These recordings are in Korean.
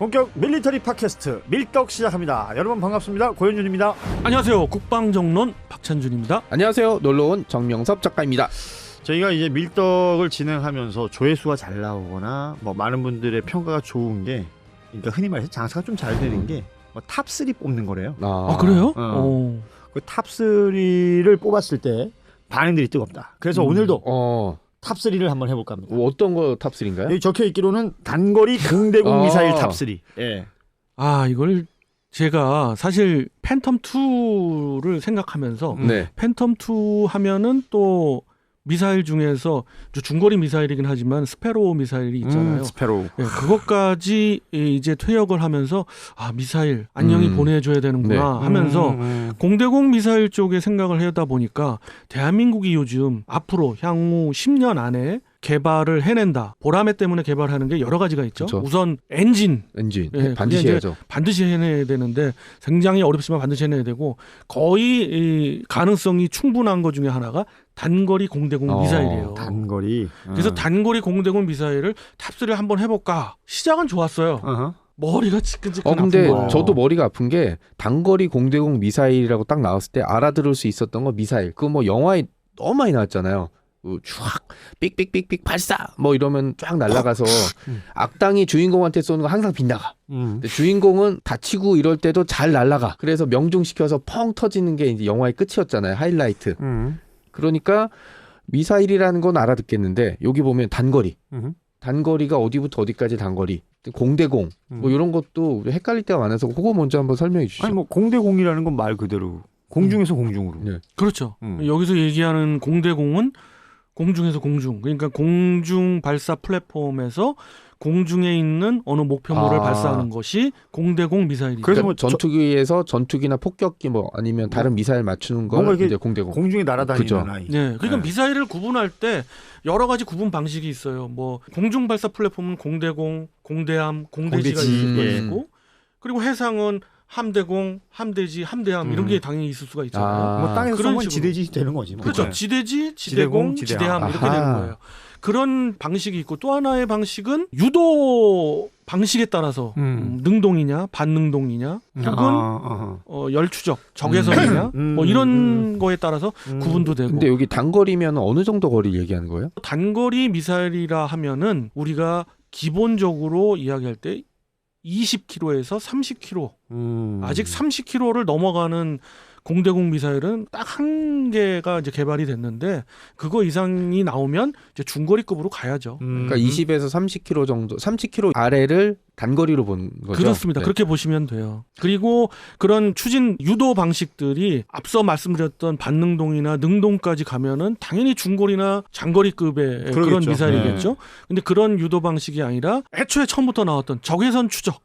본격 밀리터리 팟캐스트 밀떡 시작합니다. 여러분 반갑습니다. 고현준입니다. 안녕하세요. 국방정론 박찬준입니다. 안녕하세요. 놀러온 정명섭 작가입니다. 저희가 이제 밀떡을 진행하면서 조회수가 잘 나오거나 뭐 많은 분들의 평가가 좋은 게, 그러니까 흔히 말해서 장사가 좀 잘 되는 게 뭐 탑3 뽑는 거래요. 아 그래요? 그 탑3를 뽑았을 때 반응들이 뜨겁다. 그래서 오늘도 탑3를 한번 해볼까 합니다. 어떤 거 탑3인가요? 여기 적혀있기로는 단거리 공대공 미사일 탑3. 예. 아 이걸 제가 사실 팬텀2를 생각하면서 네. 팬텀2 하면은 또 미사일 중에서 중거리 미사일이긴 하지만 스페로 미사일이 있잖아요. 스페로. 예, 그것까지 이제 퇴역을 하면서 아 미사일 안녕히 보내줘야 되는구나 하면서 공대공 미사일 쪽에 생각을 하다 보니까 대한민국이 요즘 앞으로 향후 10년 안에 개발을 해낸다. 보라매 때문에 개발하는 게 여러 가지가 있죠. 그쵸. 우선 엔진. 예, 반드시 해야죠. 반드시 해내야 되는데 굉장히 어렵지만 반드시 해내야 되고 거의 이 가능성이 충분한 것 중에 하나가 단거리 공대공 미사일이에요. 단거리. 그래서 단거리 공대공 미사일을 탑3를 한번 해볼까. 시작은 좋았어요. 머리가 지끈지끈 근데 아픈 거예요. 저도 머리가 아픈 게 단거리 공대공 미사일이라고 딱 나왔을 때 알아들을 수 있었던 거 미사일. 그거 뭐 영화에 너무 많이 나왔잖아요. 쫙 삑삑삑삑 발사 뭐 이러면 쫙 날아가서 악당이 주인공한테 쏘는 거 항상 빗나가. 근데 주인공은 다치고 이럴 때도 잘 날아가. 그래서 명중시켜서 펑 터지는 게 이제 영화의 끝이었잖아요. 하이라이트. 그러니까 미사일이라는 건 알아듣겠는데 여기 보면 단거리. 단거리가 어디부터 어디까지 단거리. 공대공 뭐 이런 것도 헷갈릴 때가 많아서 그거 먼저 한번 설명해 주시죠. 아니 뭐 공대공이라는 건 말 그대로 공중에서 공중으로. 네. 그렇죠. 여기서 얘기하는 공대공은 공중에서 공중. 그러니까 공중 발사 플랫폼에서 공중에 있는 어느 목표물을 발사하는 것이 공대공 미사일이죠. 그래서 뭐 전투기에서 전투기나 폭격기 뭐 아니면 다른 미사일 맞추는 거 이제 공대공. 공중에 날아다니는 그죠. 아이. 네, 그러니까 미사일을 구분할 때 여러 가지 구분 방식이 있어요. 뭐 공중 발사 플랫폼은 공대공, 공대함, 공대지가 있을 수가 있고, 그리고 해상은 함대공, 함대지, 함대함 이런 게 당연히 있을 수가 있잖아요. 뭐 땅에서 그런 쏘면 식으로. 지대지 되는 거지. 뭐. 그렇죠. 네. 지대지, 지대공, 지대함 이렇게 되는 거예요. 그런 방식이 있고 또 하나의 방식은 유도 방식에 따라서 능동이냐 반능동이냐 혹은 열추적 적외선이냐 뭐 이런 거에 따라서 구분도 되고. 근데 여기 단거리면 어느 정도 거리 얘기하는 거예요? 단거리 미사일이라 하면은 우리가 기본적으로 이야기할 때 20km에서 30km 아직 30km를 넘어가는 공대공 미사일은 딱 한 개가 이제 개발이 됐는데 그거 이상이 나오면 이제 중거리급으로 가야죠. 그러니까 20에서 30km 정도, 30km 아래를 단거리로 본 거죠. 그렇습니다. 네. 그렇게 보시면 돼요. 그리고 그런 추진 유도 방식들이 앞서 말씀드렸던 반능동이나 능동까지 가면은 당연히 중거리나 장거리급의 그런 그러겠죠. 미사일이겠죠. 네. 근데 그런 유도 방식이 아니라 애초에 처음부터 나왔던 적외선 추적.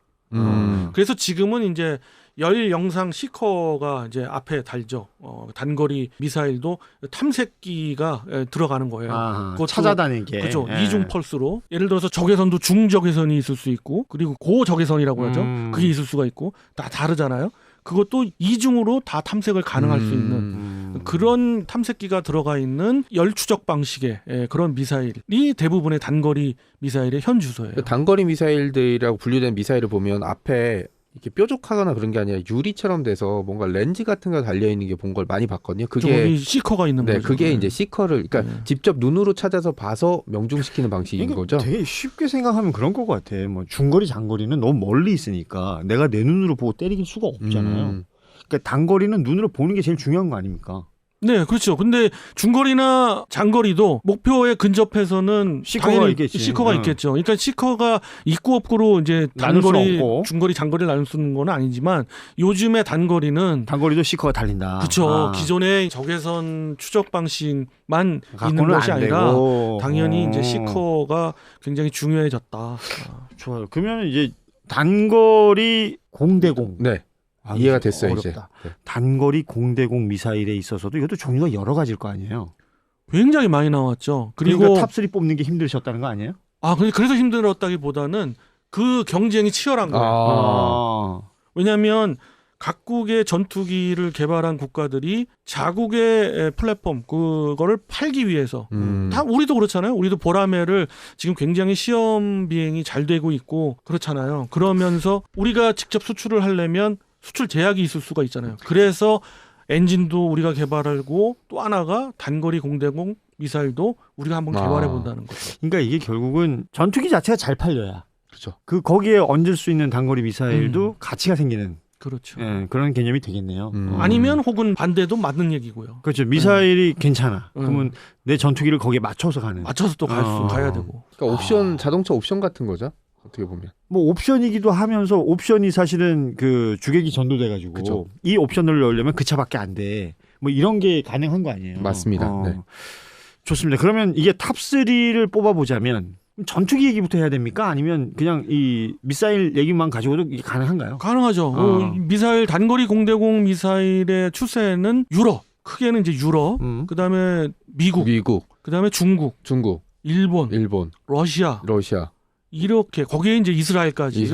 그래서 지금은 이제 열 영상 시커가 이제 앞에 달죠. 단거리 미사일도 탐색기가 들어가는 거예요. 그것도 찾아다니게. 그렇죠. 이중 펄스로. 예를 들어서 적외선도 중적외선이 있을 수 있고, 그리고 고적외선이라고 하죠. 그게 있을 수가 있고, 다 다르잖아요. 그것도 이중으로 다 탐색을 가능할 수 있는 그런 탐색기가 들어가 있는 열추적 방식의 그런 미사일이 대부분의 단거리 미사일의 현 주소예요. 단거리 미사일들이라고 분류된 미사일을 보면 앞에 이렇게 뾰족하거나 그런 게 아니라 유리처럼 돼서 뭔가 렌즈 같은 거 달려 있는 게 본 걸 많이 봤거든요. 그게 시커가 있는 거죠. 그게 이제 시커를 그러니까 직접 눈으로 찾아서 봐서 명중시키는 방식인 거죠. 되게 쉽게 생각하면 그런 것 같아. 뭐 중거리 장거리는 너무 멀리 있으니까 내가 내 눈으로 보고 때릴 수가 없잖아요. 그러니까 단거리는 눈으로 보는 게 제일 중요한 거 아닙니까? 네, 그렇죠. 근데 중거리나 장거리도 목표에 근접해서는 시커가 당연히 있겠지. 시커가 있겠죠. 그러니까 시커가 있고 없고로 이제 나눌 수는 단거리, 없고. 중거리, 장거리를 나눌 수 있는 건 아니지만 요즘의 단거리는 단거리도 시커가 달린다. 그렇죠. 기존의 적외선 추적 방식만 있는 갖고는 것이 안 아니라 되고. 당연히 이제 시커가 굉장히 중요해졌다. 좋아요. 그러면 이제 단거리 공대공. 네. 이해가 됐어요. 어렵다. 이제. 네. 단거리 공대공 미사일에 있어서도 이것도 종류가 여러 가지일 거 아니에요. 굉장히 많이 나왔죠. 그리고 그러니까 탑3 뽑는 게 힘드셨다는 거 아니에요? 근데 그래서 힘들었다기보다는 그 경쟁이 치열한 거예요. 왜냐하면 각국의 전투기를 개발한 국가들이 자국의 플랫폼 그거를 팔기 위해서 다 우리도 그렇잖아요. 우리도 보라매를 지금 굉장히 시험 비행이 잘 되고 있고 그렇잖아요. 그러면서 우리가 직접 수출을 하려면 수출 제약이 있을 수가 있잖아요. 그래서 엔진도 우리가 개발하고 또 하나가 단거리 공대공 미사일도 우리가 한번 개발해 본다는 거죠. 그러니까 이게 결국은 전투기 자체가 잘 팔려야 그렇죠. 그 거기에 얹을 수 있는 단거리 미사일도 가치가 생기는 그렇죠. 예, 그런 개념이 되겠네요. 아니면 혹은 반대도 맞는 얘기고요. 그렇죠. 미사일이 괜찮아. 그러면 내 전투기를 거기에 맞춰서 가는. 맞춰서 또 가야 되고. 그러니까 옵션 자동차 옵션 같은 거죠. 어떻게 보면. 뭐 옵션이기도 하면서 옵션이 사실은 그 주객이 전도돼가지고 그쵸. 이 옵션을 넣으려면 그 차밖에 안 돼. 뭐 이런 게 가능한 거 아니에요? 맞습니다. 네. 좋습니다. 그러면 이게 탑3를 뽑아보자면 전투기 얘기부터 해야 됩니까? 아니면 그냥 이 미사일 얘기만 가지고도 이게 가능한가요? 가능하죠. 미사일 단거리 공대공 미사일의 추세는 유럽. 크게는 이제 유럽. 그다음에 미국. 그다음에 중국. 일본. 러시아. 이렇게 거기에 이제 이스라엘까지.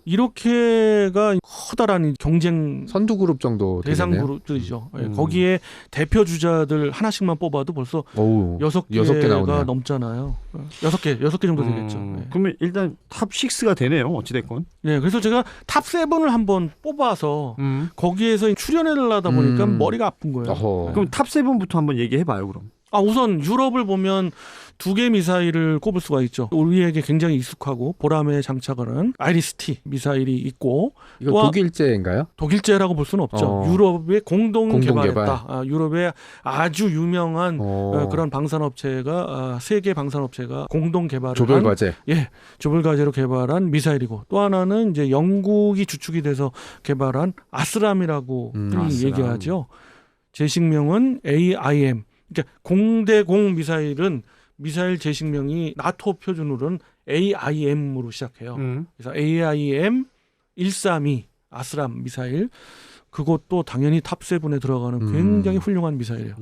이렇게가 커다란 경쟁 선두 그룹 정도 대상 되겠네요. 그룹들이죠. 거기에 대표 주자들 하나씩만 뽑아도 벌써 오우, 6개가 나오네요. 넘잖아요. 6개 정도 되겠죠. 네. 그러면 일단 탑 6가 되네요. 어찌됐건. 네, 그래서 제가 탑 7을 한번 뽑아서 거기에서 출연을 하다 보니까 머리가 아픈 거예요. 어허. 그럼 탑 7부터 한번 얘기해봐요. 그럼. 우선 유럽을 보면 2개 미사일을 꼽을 수가 있죠. 우리에게 굉장히 익숙하고 보라매에 장착하는 아이리스-T 미사일이 있고 이거 독일제인가요? 독일제라고 볼 수는 없죠. 유럽에 공동 개발했다. 개발. 유럽에 아주 유명한 그런 방산업체가 세계 방산업체가 공동 개발한 조별과제. 조별과제로 개발한 미사일이고 또 하나는 이제 영국이 주축이 돼서 개발한 아스람이라고 흔히 얘기하죠. 제식명은 AIM. 그러니까 공대공 미사일은 미사일 제식명이 나토 표준으로는 AIM으로 시작해요. 그래서 AIM 132 아스람 미사일 그것도 당연히 탑 7에 들어가는 굉장히 훌륭한 미사일이에요.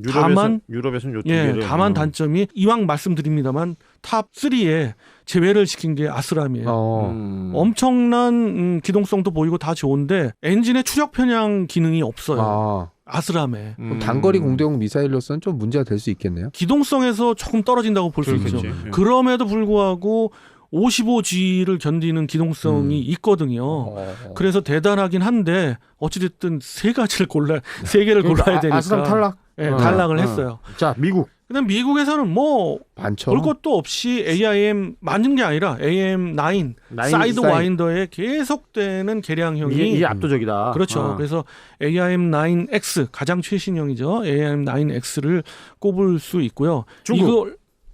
유럽에서는 요 두 개를. 다만 단점이 이왕 말씀드립니다만 탑 3에 제외를 시킨 게 아스람이에요. 엄청난 기동성도 보이고 다 좋은데 엔진의 추력 편향 기능이 없어요. 아스람에. 그럼 단거리 공대공 미사일로서는 좀 문제가 될 수 있겠네요. 기동성에서 조금 떨어진다고 볼 수 있죠. 그럼에도 불구하고 55G를 견디는 기동성이 있거든요. 그래서 대단하긴 한데 어찌됐든 세 개를 골라야 되니까. 아스람 탈락. 탈락을 했어요. 자, 미국. 그다음 미국에서는 뭐 많죠. 볼 것도 없이 AIM 맞는 게 아니라 AM9 사이드 와인더에 계속되는 개량형이 이게 압도적이다. 그렇죠. 그래서 AIM-9X 가장 최신형이죠. AIM-9X를 꼽을 수 있고요.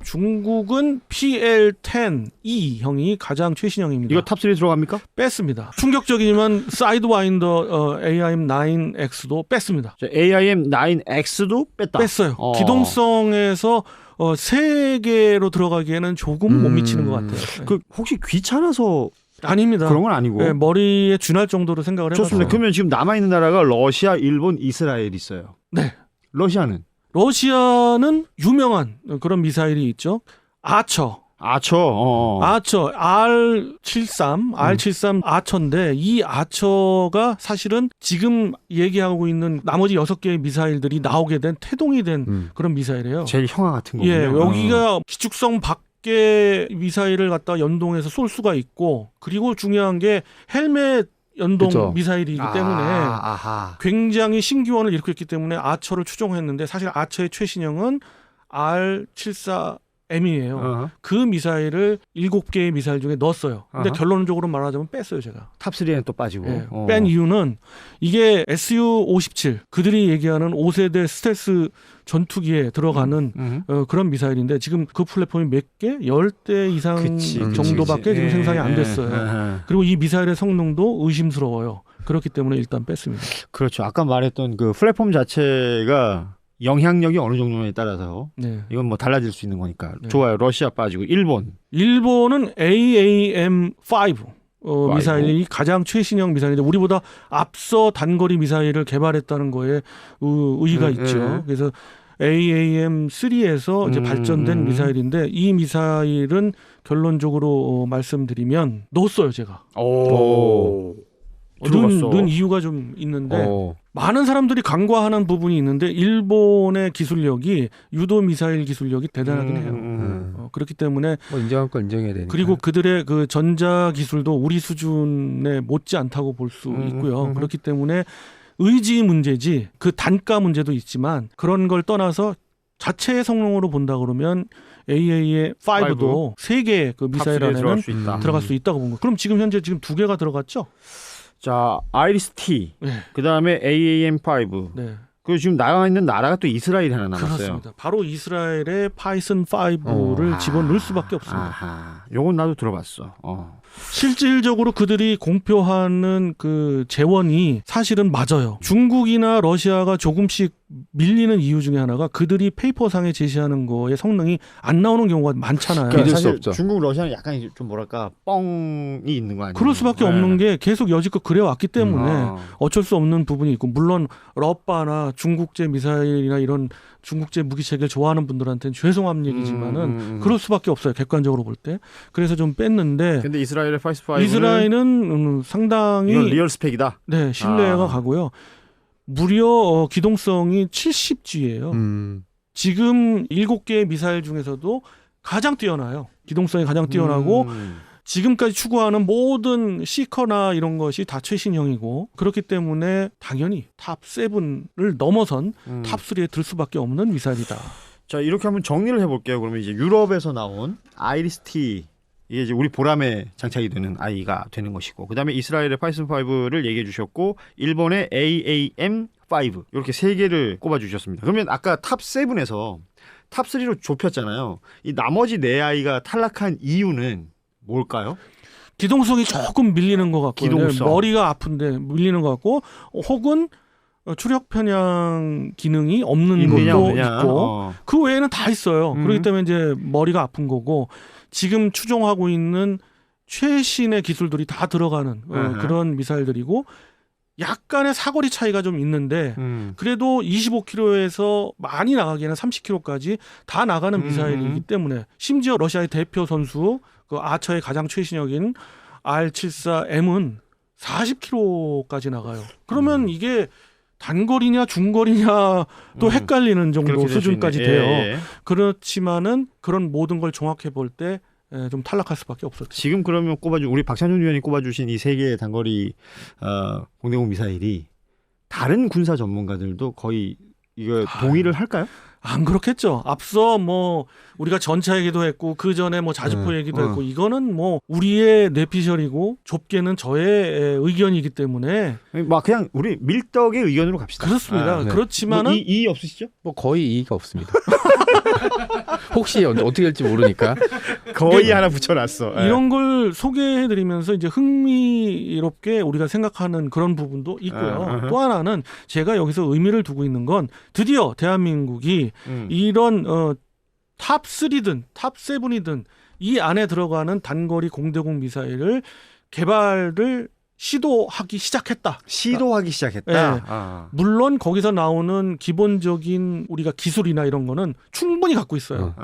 중국은 PL-10E 형이 가장 최신형입니다. 이거 탑3 들어갑니까? 뺐습니다. 충격적이지만 사이드 와인더 AIM-9X도 뺐습니다. AIM-9X도 뺐어요. 기동성에서 3개로 들어가기에는 조금 못 미치는 것 같아요. 그 혹시 귀찮아서 아닙니다. 그런 건 아니고. 네, 머리에 쥐날 정도로 생각을 해봤어요. 좋습니다. 그러면 지금 남아있는 나라가 러시아, 일본, 이스라엘 있어요. 네. 러시아는 유명한 그런 미사일이 있죠. 아처 R73 아처인데 이 아처가 사실은 지금 얘기하고 있는 나머지 6개의 미사일들이 나오게 된 태동이 된 그런 미사일이에요. 제일 형아 같은 거군요. 여기가 기축성 밖에 미사일을 갖다 연동해서 쏠 수가 있고 그리고 중요한 게 헬멧 연동 미사일이기 때문에 굉장히 신기원을 일으켰기 때문에 아처를 추종했는데 사실 아처의 최신형은 R74M이에요. 그 미사일을 7개의 미사일 중에 넣었어요. 근데 결론적으로 말하자면 뺐어요, 제가. 탑3에는 또 빠지고. 뺀 이유는 이게 SU-57 그들이 얘기하는 5세대 스텔스 전투기에 들어가는 그런 미사일인데 지금 그 플랫폼이 몇 개? 10대 이상 정도밖에 지금 생산이 안 됐어요. 그리고 이 미사일의 성능도 의심스러워요. 그렇기 때문에 일단 뺐습니다. 그렇죠. 아까 말했던 그 플랫폼 자체가 영향력이 어느 정도에 따라서 이건 뭐 달라질 수 있는 거니까. 좋아요. 러시아 빠지고 일본은 AAM-5 미사일이 가장 최신형 미사일인데 우리보다 앞서 단거리 미사일을 개발했다는 거에 의의가 있죠. 그래서 AAM-3에서 이제 발전된 미사일인데 이 미사일은 결론적으로 말씀드리면 넣었어요, 제가. 들어봤어. 는 이유가 좀 있는데 어. 많은 사람들이 간과하는 부분이 있는데 일본의 기술력이 유도 미사일 기술력이 대단하긴 해요. 그렇기 때문에 뭐 인정할 걸 인정해야 되니까. 그리고 그들의 그 전자 기술도 우리 수준에 못지 않다고 볼 수 있고요. 그렇기 때문에 의지 문제지 그 단가 문제도 있지만 그런 걸 떠나서 자체의 성능으로 본다 그러면 AA의 5도 세 개의 그 미사일 탑3에 들어갈 안에는 수 있다. 들어갈 수 있다고 본 거예요. 그럼 지금 현재 지금 2개가 들어갔죠? 자, 아이리스-T, 네. 그다음에 AAM-5. 네. 그리고 지금 나와 있는 나라가 또 이스라엘이 하나 남았어요. 그렇습니다. 바로 이스라엘의 파이슨 5를 집어넣을 수밖에 없습니다. 아하. 요건 나도 들어봤어. 실질적으로 그들이 공표하는 그 재원이 사실은 맞아요. 중국이나 러시아가 조금씩 밀리는 이유 중에 하나가 그들이 페이퍼상에 제시하는 거에 성능이 안 나오는 경우가 많잖아요. 믿을 수 사실 없죠. 중국, 러시아는 약간 좀 뭐랄까 뻥이 있는 거 아니에요? 그럴 수밖에 없는 게 계속 여지껏 그래왔기 때문에 어쩔 수 없는 부분이 있고 물론 러빠나 중국제 미사일이나 이런 중국제 무기체계를 좋아하는 분들한테는 죄송한 얘기지만은 그럴 수밖에 없어요. 객관적으로 볼 때. 그래서 좀 뺐는데 근데 이스라엘의 파이스5는 이스라엘은 상당히 이건 리얼 스펙이다. 네, 신뢰가 가고요. 무려 기동성이 70G예요. 지금 7개의 미사일 중에서도 가장 뛰어나요. 기동성이 가장 뛰어나고 지금까지 추구하는 모든 시커나 이런 것이 다 최신형이고 그렇기 때문에 당연히 탑7을 넘어선 탑3에 들 수밖에 없는 미사일이다. 자, 이렇게 한번 정리를 해볼게요. 그러면 이제 유럽에서 나온 아이리스-T, 이게 이제 우리 보람에 장착이 되는 아이가 되는 것이고, 그 다음에 이스라엘의 파이슨5를 얘기해 주셨고, 일본의 AAM5 이렇게 세 개를 꼽아주셨습니다. 그러면 아까 탑7에서 탑3로 좁혔잖아요. 이 나머지 네 아이가 탈락한 이유는 뭘까요? 기동성이 조금 밀리는 것 같고요. 기동성. 머리가 아픈데 밀리는 것 같고 혹은 추력 편향 기능이 없는 있느냐, 것도 없느냐. 있고 그 외에는 다 있어요. 그렇기 때문에 이제 머리가 아픈 거고 지금 추종하고 있는 최신의 기술들이 다 들어가는 그런 미사일들이고 약간의 사거리 차이가 좀 있는데 그래도 25km에서 많이 나가기에는 30km까지 다 나가는 미사일이기 때문에 심지어 러시아의 대표 선수 그 아처의 가장 최신형인 R-74M은 40km까지 나가요. 그러면 이게 단거리냐 중거리냐 또 헷갈리는 정도 수준까지 돼요. 예. 그렇지만은 그런 모든 걸 종합해 볼 때 좀 탈락할 수밖에 없었죠. 지금 그러면 꼽아준 우리 박찬준 위원이 꼽아주신 이 세 개의 단거리 공대공 미사일이 다른 군사 전문가들도 거의 이거 동의를 할까요? 안 그렇겠죠. 앞서 뭐 우리가 전차 얘기도 했고 그 전에 뭐 자주포 얘기도 했고 이거는 뭐 우리의 뇌피셜이고 좁게는 저의 의견이기 때문에 막 그냥 우리 밀떡의 의견으로 갑시다. 그렇습니다. 네. 그렇지만은 뭐 이의 없으시죠? 뭐 거의 이의가 없습니다. 혹시 어떻게 될지 모르니까. 거의 하나 붙여놨어. 이런 걸 소개해드리면서 이제 흥미롭게 우리가 생각하는 그런 부분도 있고요. 또 하나는 제가 여기서 의미를 두고 있는 건 드디어 대한민국이 이런 탑3든 탑7이든 이 안에 들어가는 단거리 공대공 미사일을 개발을 시도하기 시작했다. 시도하기 시작했다. 네. 물론 거기서 나오는 기본적인 우리가 기술이나 이런 거는 충분히 갖고 있어요.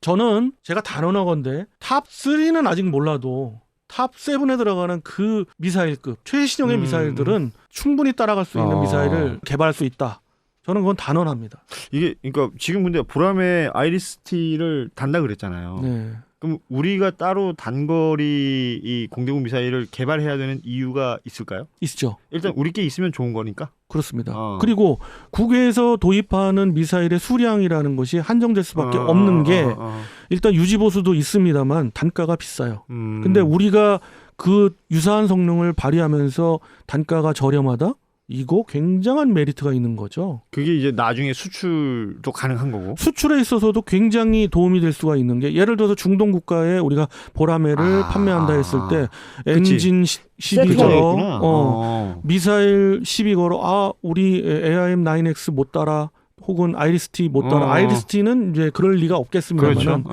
저는 제가 단언하건대 탑3는 아직 몰라도 탑7에 들어가는 그 미사일급 최신형의 미사일들은 충분히 따라갈 수 있는 미사일을 개발할 수 있다. 저는 그건 단언합니다. 이게 그러니까 지금 근데 보람의 아이리스-T를 단다 그랬잖아요. 네. 그럼 우리가 따로 단거리 이 공대공 미사일을 개발해야 되는 이유가 있을까요? 있죠. 일단 우리께 있으면 좋은 거니까. 그렇습니다. 그리고 국외에서 도입하는 미사일의 수량이라는 것이 한정될 수밖에 없는 게 일단 유지보수도 있습니다만 단가가 비싸요. 근데 우리가 그 유사한 성능을 발휘하면서 단가가 저렴하다? 이거 굉장한 메리트가 있는 거죠. 그게 이제 나중에 수출도 가능한 거고. 수출에 있어서도 굉장히 도움이 될 수가 있는 게 예를 들어서 중동 국가에 우리가 보라매를 판매한다 했을 때 엔진 시비 걸어 미사일 시비 걸어 우리 AIM-9X 못 따라 혹은 아이리스-T 못 따라 아이리스-T는 이제 그럴 리가 없겠습니다만 그렇죠.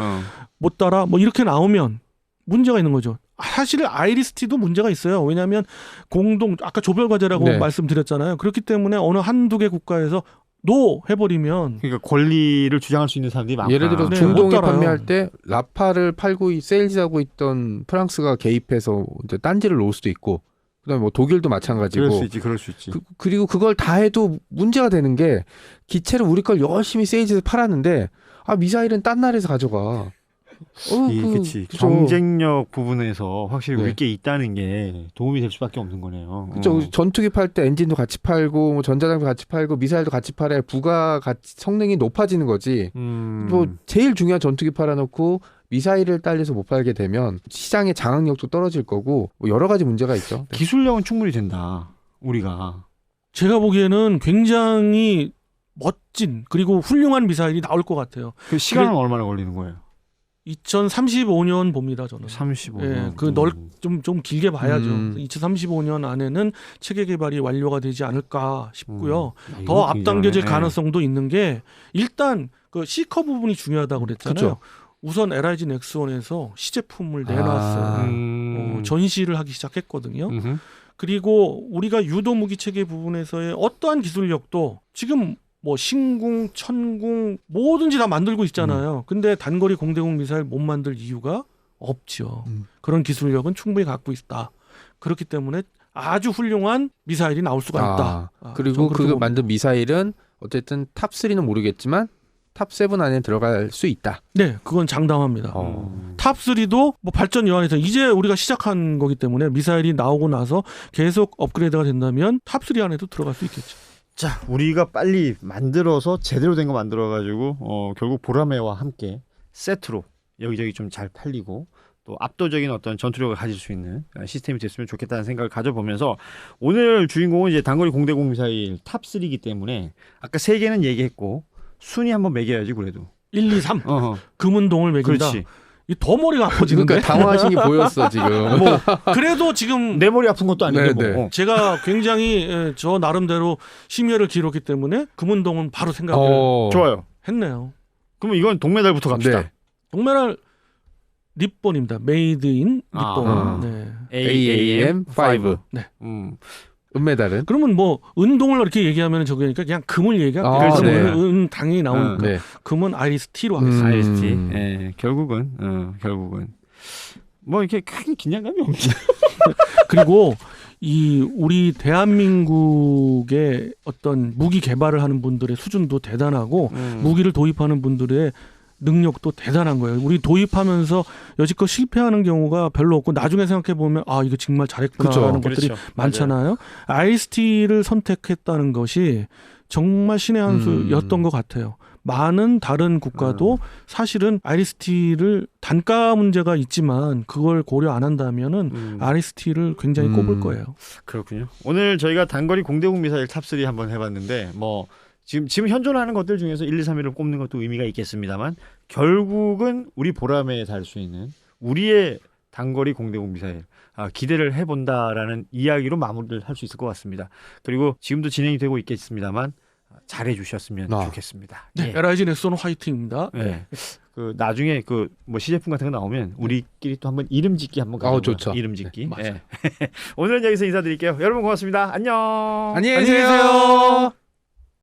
못 따라 뭐 이렇게 나오면 문제가 있는 거죠. 사실 아이리스-T도 문제가 있어요. 왜냐하면 공동 아까 조별과제라고 말씀드렸잖아요. 그렇기 때문에 어느 한두 개 국가에서 노 해버리면 그러니까 권리를 주장할 수 있는 사람들이 많다. 예를 들어서 네, 중동에 못 따라요. 판매할 때 라파를 팔고 세일즈하고 있던 프랑스가 개입해서 이제 딴지를 놓을 수도 있고 그다음에 뭐 독일도 마찬가지고. 그럴 수 있지, 그럴 수 있지. 그리고 그걸 다 해도 문제가 되는 게 기체를 우리 걸 열심히 세이지에서 팔았는데 미사일은 딴 나라에서 가져가. 그렇지. 그죠. 경쟁력 부분에서 확실히 네. 우리 게 있다는 게 도움이 될 수밖에 없는 거네요. 그렇죠. 전투기 팔 때 엔진도 같이 팔고 뭐 전자장비 같이 팔고 미사일도 같이 팔아야 부가 같이 성능이 높아지는 거지. 뭐 제일 중요한 전투기 팔아놓고 미사일을 딸려서 못 팔게 되면 시장의 장악력도 떨어질 거고 뭐 여러 가지 문제가 있죠. 기술력은 충분히 된다. 우리가. 제가 보기에는 굉장히 멋진 그리고 훌륭한 미사일이 나올 것 같아요. 그 시간은 얼마나 걸리는 거예요? 2035년 봅니다, 저는. 35년. 예, 좀 길게 봐야죠. 음. 2035년 안에는 체계 개발이 완료가 되지 않을까 싶고요. 아, 이거 더 앞당겨질 굉장하네. 가능성도 있는 게 일단 그 C커 부분이 중요하다고 그랬잖아요. 그쵸. 우선 LIG 넥스원에서 시제품을 내놨어요. 전시를 하기 시작했거든요. 그리고 우리가 유도 무기 체계 부분에서의 어떠한 기술력도 지금 뭐 신궁, 천궁 뭐든지 다 만들고 있잖아요. 근데 단거리 공대공 미사일 못 만들 이유가 없죠. 그런 기술력은 충분히 갖고 있다. 그렇기 때문에 아주 훌륭한 미사일이 나올 수가 있다. 그리고 저는 그렇게 그거 봅니다. 만든 미사일은 어쨌든 탑3는 모르겠지만 탑7 안에 들어갈 수 있다. 네, 그건 장담합니다. 탑3도 뭐 발전 여한에서 이제 우리가 시작한 거기 때문에 미사일이 나오고 나서 계속 업그레이드가 된다면 탑3 안에도 들어갈 수 있겠죠. 자, 우리가 빨리 만들어서 제대로 된 거 만들어가지고 결국 보라매와 함께 세트로 여기저기 좀 잘 팔리고 또 압도적인 어떤 전투력을 가질 수 있는 시스템이 됐으면 좋겠다는 생각을 가져보면서 오늘 주인공은 이제 단거리 공대공 미사일 탑3이기 때문에 아까 세 개는 얘기했고 순위 한번 매겨야지 그래도. 1, 2, 3 금운동을 매긴다. 그렇지. 이 더 머리가 아파지는데. 그러니까 당황하신 게 보였어 지금. 뭐 그래도 지금 내 머리 아픈 것도 아닌데 네, 뭐. 제가 굉장히 저 나름대로 심혈을 기울였기 때문에 금운동은 바로 생각을 좋아요. 했네요. 그러면 이건 동메달부터 갑시다. 네. 동메달 립본입니다. 메이드 인 립본. 네. AAM5. 네. 은메달은? 그러면 뭐 은동을 이렇게 얘기하면 저기니까 그냥 금을 얘기할게요. 아, 그럼 네. 은 당연히 나오니까 네. 금은 아이리스 T로 하겠습니다. IST. 예, 결국은 뭐 이렇게 큰 긴장감이 없네. 그리고 이 우리 대한민국의 어떤 무기 개발을 하는 분들의 수준도 대단하고 무기를 도입하는 분들의 능력도 대단한 거예요. 우리 도입하면서 여지껏 실패하는 경우가 별로 없고 나중에 생각해 보면 이거 정말 잘했구나라는 것들이 많잖아요. IST를 선택했다는 것이 정말 신의 한 수였던 것 같아요. 많은 다른 국가도 사실은 IST를 단가 문제가 있지만 그걸 고려 안 한다면은 IST를 굉장히 꼽을 거예요. 그렇군요. 오늘 저희가 단거리 공대공 미사일 탑3 한번 해봤는데 뭐 지금 현존하는 것들 중에서 1, 2, 3위를 꼽는 것도 의미가 있겠습니다만 결국은 우리 보람에 달 수 있는 우리의 단거리 공대공 미사일 기대를 해본다라는 이야기로 마무리를 할 수 있을 것 같습니다. 그리고 지금도 진행이 되고 있겠습니다만 잘해주셨으면 좋겠습니다. 네, 예. LIG 넥슨 화이팅입니다. 네. 그 나중에 그 뭐 시제품 같은 거 나오면 우리끼리 또 한번 이름 짓기 한번 가요. 좋죠. 이름 짓기. 네, 맞아요. 오늘은 여기서 인사드릴게요. 여러분 고맙습니다. 안녕. 안녕히 계세요.